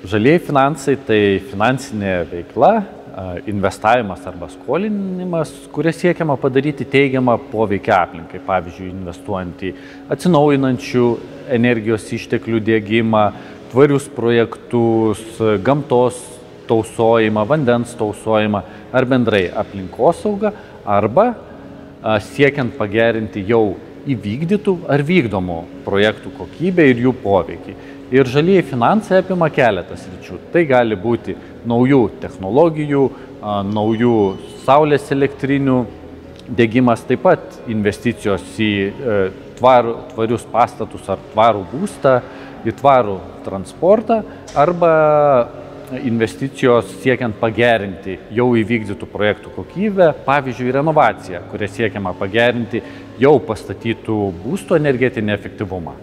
Žalieji finansai tai finansinė veikla, investavimas arba skolinimas, kuria siekiama padaryti teigiamą poveikį aplinkai, pavyzdžiui, investuojant į atsinaujinančių energijos išteklių diegimą, tvarius projektus, gamtos tausojimą, vandens tausojimą ar bendrai aplinkosaugą, arba siekiant pagerinti jau įvykdytų ar vykdomų projektų kokybę ir jų poveikį. Ir žalieji finansai apima keletą sričių. Tai gali būti naujų technologijų, naujų saulės elektrinių diegimas, taip pat investicijos į tvarius pastatus ar tvarų būstą, į tvarų transportą arba investicijos siekiant pagerinti jau įvykdytų projektų kokybę, pavyzdžiui, renovacija, kuria siekiama pagerinti jau pastatytų būstų energetinį efektyvumą.